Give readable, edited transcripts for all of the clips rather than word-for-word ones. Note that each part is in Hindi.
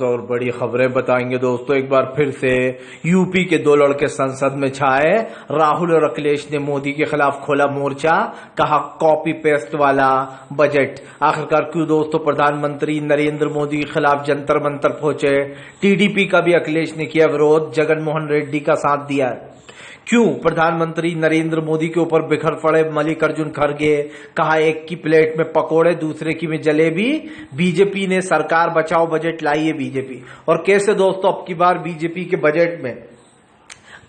और बड़ी खबरें बताएंगे दोस्तों। एक बार फिर से यूपी के दो लड़के संसद में छाए। राहुल और अखिलेश ने मोदी के खिलाफ खोला मोर्चा, कहा कॉपी पेस्ट वाला बजट। आखिरकार क्यों दोस्तों प्रधानमंत्री नरेंद्र मोदी के खिलाफ जंतर मंतर पहुंचे। टीडीपी का भी अखिलेश ने किया विरोध, जगनमोहन रेड्डी का साथ दिया। क्यों प्रधानमंत्री नरेंद्र मोदी के ऊपर बिखर पड़े मल्लिकार्जुन खड़गे, कहा एक की प्लेट में पकोड़े दूसरे की में जलेबी। बीजेपी ने सरकार बचाओ बजट लाई है बीजेपी। और कैसे दोस्तों अब की बार बीजेपी के बजट में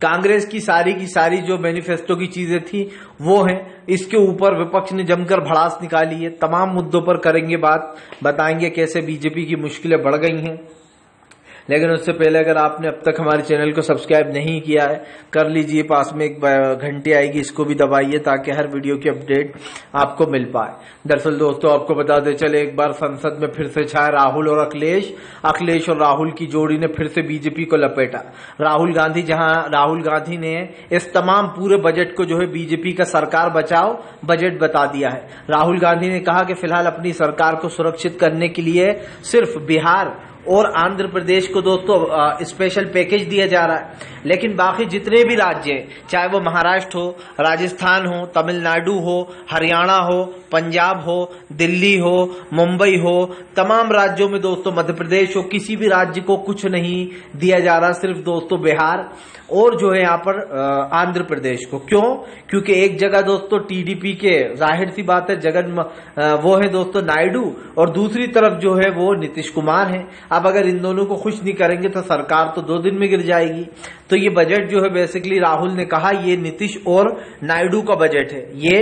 कांग्रेस की सारी जो मैनिफेस्टो की चीजें थी वो है, इसके ऊपर विपक्ष ने जमकर भड़ास निकाली है। तमाम मुद्दों पर करेंगे बात, बताएंगे कैसे बीजेपी की मुश्किलें बढ़ गई हैं। लेकिन उससे पहले अगर आपने अब तक हमारे चैनल को सब्सक्राइब नहीं किया है कर लीजिए, पास में एक घंटी आएगी इसको भी दबाइए ताकि हर वीडियो की अपडेट आपको मिल पाए। दरअसल दोस्तों आपको बताते चले, एक बार संसद में फिर से छाए राहुल और अखिलेश और राहुल की जोड़ी ने फिर से बीजेपी को लपेटा। राहुल गांधी ने इस तमाम पूरे बजट को जो है बीजेपी का सरकार बचाओ बजट बता दिया है। राहुल गांधी ने कहा कि फिलहाल अपनी सरकार को सुरक्षित करने के लिए सिर्फ बिहार और आंध्र प्रदेश को दोस्तों स्पेशल पैकेज दिया जा रहा है, लेकिन बाकी जितने भी राज्य हैं, चाहे वो महाराष्ट्र हो, राजस्थान हो, तमिलनाडु हो, हरियाणा हो, पंजाब हो, दिल्ली हो, मुंबई हो, तमाम राज्यों में दोस्तों, मध्य प्रदेश हो, किसी भी राज्य को कुछ नहीं दिया जा रहा, सिर्फ दोस्तों बिहार और जो है यहाँ पर आंध्र प्रदेश को। क्यों? क्योंकि एक जगह दोस्तों टीडीपी के जाहिर सी बात है वो है दोस्तों नायडू, और दूसरी तरफ जो है वो नीतीश कुमार है। अब अगर इन दोनों को खुश नहीं करेंगे तो सरकार तो 2 दिन में गिर जाएगी। तो ये बजट जो है बेसिकली राहुल ने कहा ये नीतीश और नायडू का बजट है, ये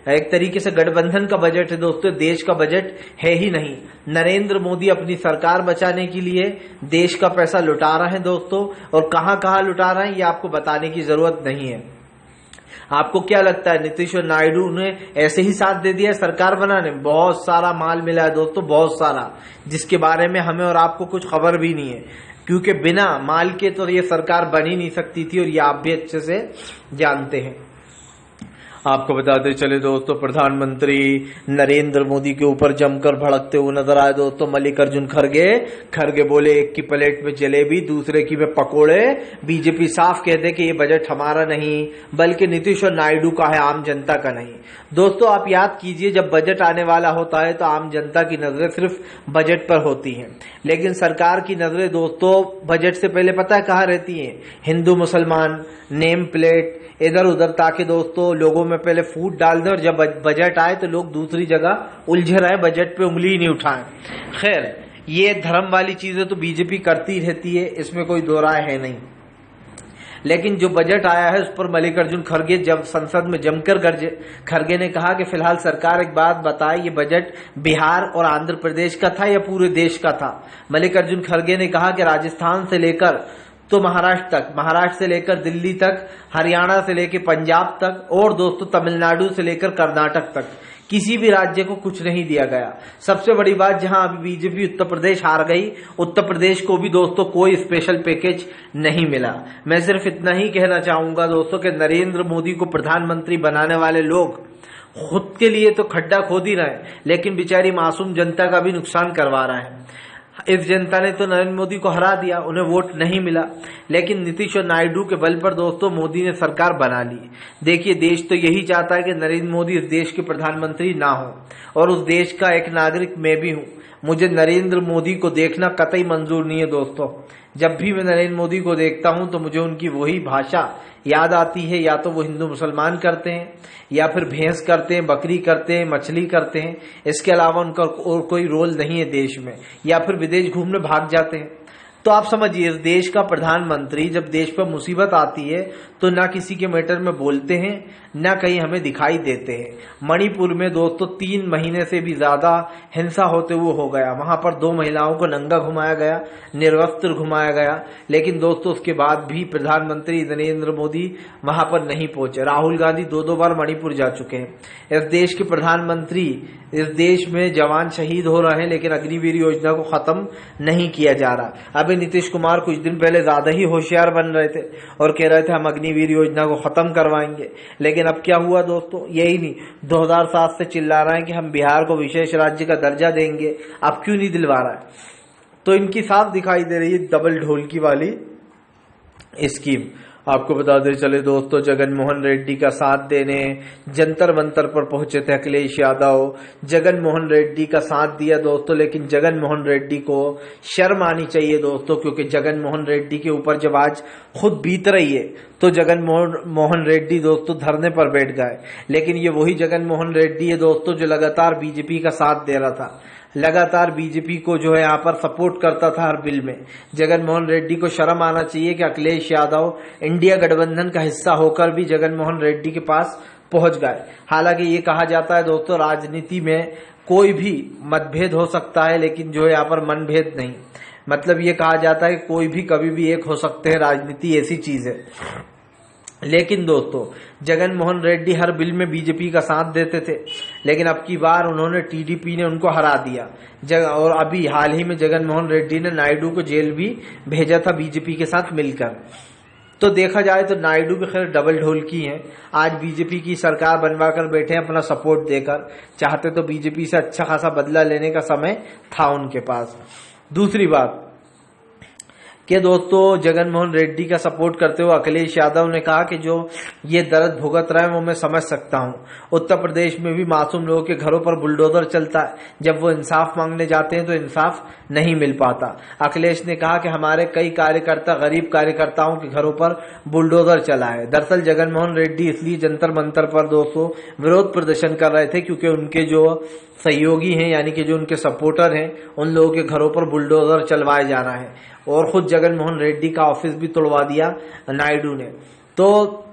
एक तरीके से गठबंधन का बजट है दोस्तों, देश का बजट है ही नहीं। नरेंद्र मोदी अपनी सरकार बचाने के लिए देश का पैसा लुटा रहे हैं दोस्तों, और कहां लुटा रहे हैं ये आपको बताने की जरूरत नहीं है। आपको क्या लगता है नीतीश और नायडू ने ऐसे ही साथ दे दिया सरकार बनाने में? बहुत सारा माल मिला है दोस्तों, बहुत सारा, जिसके बारे में हमें और आपको कुछ खबर भी नहीं है, क्योंकि बिना माल के तो ये सरकार बन ही नहीं सकती थी, और ये आप भी अच्छे से जानते हैं। आपको बताते चले दोस्तों प्रधानमंत्री नरेंद्र मोदी के ऊपर जमकर भड़कते हुए नजर आए दोस्तों मल्लिकार्जुन खड़गे बोले एक की प्लेट में जलेबी दूसरे की में पकोड़े। बीजेपी साफ कह दे कि ये बजट हमारा नहीं बल्कि नीतीश और नायडू का है, आम जनता का नहीं। दोस्तों आप याद कीजिए, जब बजट आने वाला होता है तो आम जनता की नजरें सिर्फ बजट पर होती हैं, लेकिन सरकार की नजरें दोस्तों बजट से पहले पता है कहाँ रहती हैं? हिंदू मुसलमान, नेम प्लेट, इधर उधर, ताकि दोस्तों लोगों में पहले फूट डाल दें और जब बजट आए तो लोग दूसरी जगह उलझे रहे, बजट पे उंगली ही नहीं उठाएं। खैर ये धर्म वाली चीजें तो बीजेपी करती रहती है, इसमें कोई दो राय है नहीं। लेकिन जो बजट आया है उस पर मल्लिकार्जुन खड़गे जब संसद में जमकर गरजे। खड़गे ने कहा कि फिलहाल सरकार एक बात बताए, ये बजट बिहार और आंध्र प्रदेश का था या पूरे देश का था? मल्लिकार्जुन खड़गे ने कहा कि राजस्थान से लेकर तो महाराष्ट्र तक, महाराष्ट्र से लेकर दिल्ली तक, हरियाणा से लेकर पंजाब तक, और दोस्तों तमिलनाडु से लेकर कर्नाटक तक किसी भी राज्य को कुछ नहीं दिया गया। सबसे बड़ी बात, जहां अभी बीजेपी उत्तर प्रदेश हार गई, उत्तर प्रदेश को भी दोस्तों कोई स्पेशल पैकेज नहीं मिला। मैं सिर्फ इतना ही कहना चाहूंगा दोस्तों कि नरेंद्र मोदी को प्रधानमंत्री बनाने वाले लोग खुद के लिए तो खड्डा खोद ही रहे, लेकिन बेचारी मासूम जनता का भी नुकसान करवा रहे हैं। इस जनता ने तो नरेंद्र मोदी को हरा दिया, उन्हें वोट नहीं मिला, लेकिन नीतीश और नायडू के बल पर दोस्तों मोदी ने सरकार बना ली। देखिए देश तो यही चाहता है कि नरेंद्र मोदी इस देश के प्रधानमंत्री ना हो, और उस देश का एक नागरिक मैं भी हूं। मुझे नरेंद्र मोदी को देखना कतई मंजूर नहीं है दोस्तों। जब भी मैं नरेंद्र मोदी को देखता हूं तो मुझे उनकी वही भाषा याद आती है, या तो वो हिंदू मुसलमान करते हैं, या फिर भैंस करते हैं, बकरी करते हैं, मछली करते हैं, इसके अलावा उनका और कोई रोल नहीं है देश में, या फिर विदेश घूमने भाग जाते हैं। तो आप समझिए, इस देश का प्रधानमंत्री जब देश पर मुसीबत आती है तो ना किसी के मैटर में बोलते हैं, ना कहीं हमें दिखाई देते हैं। मणिपुर में दोस्तों 3 महीने से भी ज्यादा हिंसा होते हुए हो गया, वहां पर 2 महिलाओं को नंगा घुमाया गया, निर्वस्त्र घुमाया गया, लेकिन दोस्तों उसके बाद भी प्रधानमंत्री नरेंद्र मोदी वहां पर नहीं पहुंचे। राहुल गांधी 2 बार मणिपुर जा चुके हैं। इस देश के प्रधानमंत्री, इस देश में जवान शहीद हो रहे हैं, लेकिन अग्निवीर योजना को खत्म नहीं किया जा रहा। अभी नीतीश कुमार कुछ दिन पहले ज्यादा ही होशियार बन रहे थे और कह रहे थे हम अग्निवीर योजना को खत्म करवाएंगे, लेकिन अब क्या हुआ दोस्तों? यही नहीं, 2007 से चिल्ला रहे हैं कि हम बिहार को विशेष राज्य का दर्जा देंगे, अब क्यों नहीं दिलवा रहा है? तो इनकी साफ दिखाई दे रही है डबल ढोलकी वाली स्कीम। आपको बता दें चले दोस्तों, जगन मोहन रेड्डी का साथ देने जंतर मंतर पर पहुंचे थे अखिलेश यादव। जगन मोहन रेड्डी का साथ दिया दोस्तों, लेकिन जगन मोहन रेड्डी को शर्म आनी चाहिए दोस्तों, क्योंकि जगन मोहन रेड्डी के ऊपर जब आज खुद बीत रही है तो जगन मोहन रेड्डी दोस्तों धरने पर बैठ गए। लेकिन ये वही जगन मोहन रेड्डी है दोस्तों जो लगातार बीजेपी का साथ दे रहा था, लगातार बीजेपी को जो है यहाँ पर सपोर्ट करता था हर बिल में। जगन मोहन रेड्डी को शर्म आना चाहिए कि अखिलेश यादव इंडिया गठबंधन का हिस्सा होकर भी जगन मोहन रेड्डी के पास पहुंच गए। हालांकि ये कहा जाता है दोस्तों, राजनीति में कोई भी मतभेद हो सकता है, लेकिन जो है यहाँ पर मनभेद नहीं। मतलब ये कहा जाता है कि कोई भी कभी भी एक हो सकते हैं, राजनीति ऐसी चीज है। लेकिन दोस्तों, जगन मोहन रेड्डी हर बिल में बीजेपी का साथ देते थे, लेकिन अब की बार उन्होंने टीडीपी ने उनको हरा दिया। और अभी हाल ही में जगन मोहन रेड्डी ने नायडू को जेल भी भेजा था बीजेपी के साथ मिलकर। तो देखा जाए तो नायडू भी खैर डबल ढोलकी हैं, आज बीजेपी की सरकार बनवा कर बैठे हैं अपना सपोर्ट देकर। चाहते तो बीजेपी से अच्छा खासा बदला लेने का समय था उनके पास। दूसरी बात कि दोस्तों, जगन मोहन रेड्डी का सपोर्ट करते हुए अखिलेश यादव ने कहा कि जो ये दर्द भुगत रहा है वो मैं समझ सकता हूं। उत्तर प्रदेश में भी मासूम लोगों के घरों पर बुलडोजर चलता है, जब वो इंसाफ मांगने जाते हैं तो इंसाफ नहीं मिल पाता। अखिलेश ने कहा कि हमारे कई कार्यकर्ता गरीब कार्यकर्ताओं के घरों पर बुलडोजर चला है। दरअसल जगन मोहन रेड्डी इसलिए जंतर मंतर पर दोस्तों विरोध प्रदर्शन कर रहे थे क्योंकि उनके जो सहयोगी हैं, यानी कि जो उनके सपोर्टर हैं, उन लोगों के घरों पर बुलडोजर चलवाए जा रहा है। और खुद जगन मोहन रेड्डी का ऑफिस भी तोड़वा दिया नायडू ने। तो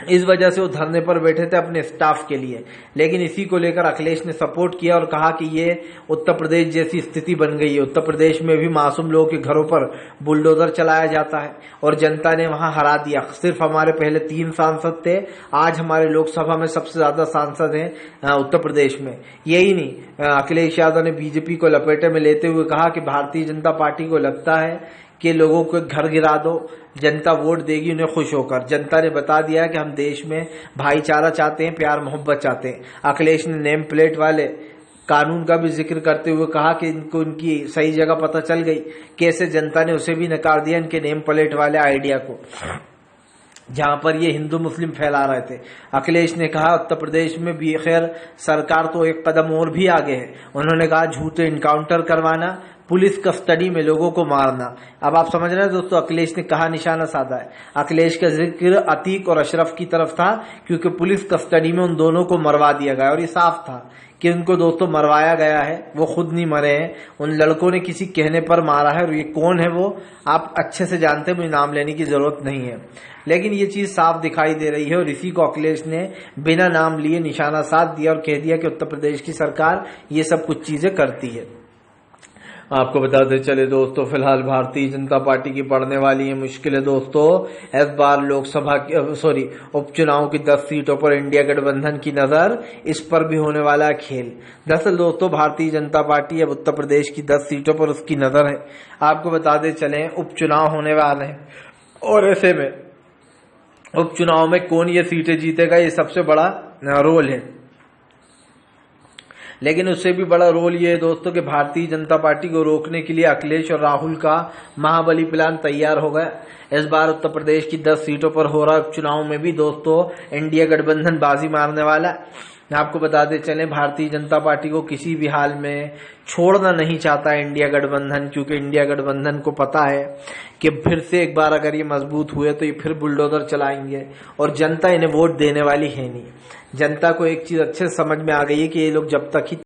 इस वजह से वो धरने पर बैठे थे अपने स्टाफ के लिए। लेकिन इसी को लेकर अखिलेश ने सपोर्ट किया और कहा कि ये उत्तर प्रदेश जैसी स्थिति बन गई है, उत्तर प्रदेश में भी मासूम लोगों के घरों पर बुलडोजर चलाया जाता है और जनता ने वहां हरा दिया। सिर्फ हमारे पहले 3 सांसद थे, आज हमारे लोकसभा में सबसे ज्यादा सांसद हैं उत्तर प्रदेश में। यही नहीं, अखिलेश यादव ने बीजेपी को लपेटे में लेते हुए कहा कि भारतीय जनता पार्टी को लगता है कि लोगों को घर गिरा दो, जनता वोट देगी उन्हें खुश होकर। जनता ने बता दिया कि हम देश में भाईचारा चाहते हैं, प्यार मोहब्बत चाहते हैं। अखिलेश ने नेम प्लेट वाले कानून का भी जिक्र करते हुए कहा कि इनको इनकी सही जगह पता चल गई, कैसे जनता ने उसे भी नकार दिया इनके नेम प्लेट वाले आइडिया को, जहां पर ये हिंदू मुस्लिम फैला रहे थे। अखिलेश ने कहा उत्तर प्रदेश में भी खैर सरकार तो एक कदम और भी आगे है। उन्होंने कहा झूठे इनकाउंटर करवाना, पुलिस कस्टडी में लोगों को मारना। अब आप समझ रहे हैं दोस्तों, अखिलेश ने कहा निशाना साधा है। अखिलेश का जिक्र अतीक और अशरफ की तरफ था, क्योंकि पुलिस कस्टडी में उन दोनों को मरवा दिया गया और ये साफ था कि उनको दोस्तों मरवाया गया है, वो खुद नहीं मरे हैं, उन लड़कों ने किसी कहने पर मारा है। और ये कौन है वो आप अच्छे से जानते हैं, मुझे नाम लेने की जरूरत नहीं है। लेकिन ये चीज साफ दिखाई दे रही है और इसी को अखिलेश ने बिना नाम लिए निशाना साध दिया और कह दिया कि उत्तर प्रदेश की सरकार ये सब कुछ चीजें करती है। आपको बताते चले दोस्तों, फिलहाल भारतीय जनता पार्टी की पड़ने वाली है मुश्किल है दोस्तों। इस बार लोकसभा उपचुनाव की 10 सीटों पर इंडिया गठबंधन की नजर, इस पर भी होने वाला है खेल। दरअसल दोस्तों, भारतीय जनता पार्टी अब उत्तर प्रदेश की 10 सीटों पर उसकी नजर है। आपको बताते चले उपचुनाव होने वाले हैं और ऐसे में उपचुनाव में कौन ये सीटें जीतेगा, ये सबसे बड़ा रोल है। लेकिन उससे भी बड़ा रोल ये है दोस्तों कि भारतीय जनता पार्टी को रोकने के लिए अखिलेश और राहुल का महाबली प्लान तैयार हो गया। इस बार उत्तर प्रदेश की 10 सीटों पर हो रहा उपचुनाव में भी दोस्तों इंडिया गठबंधन बाजी मारने वाला है। आपको बताते चलें, भारतीय जनता पार्टी को किसी भी हाल में छोड़ना नहीं चाहता है इंडिया गठबंधन, क्योंकि इंडिया गठबंधन को पता है कि फिर से एक बार अगर ये मजबूत हुए तो ये फिर बुलडोजर चलाएंगे और जनता इन्हें वोट देने वाली है नहीं। जनता को एक चीज अच्छे से समझ में आ गई है कि ये लोग जब तक ही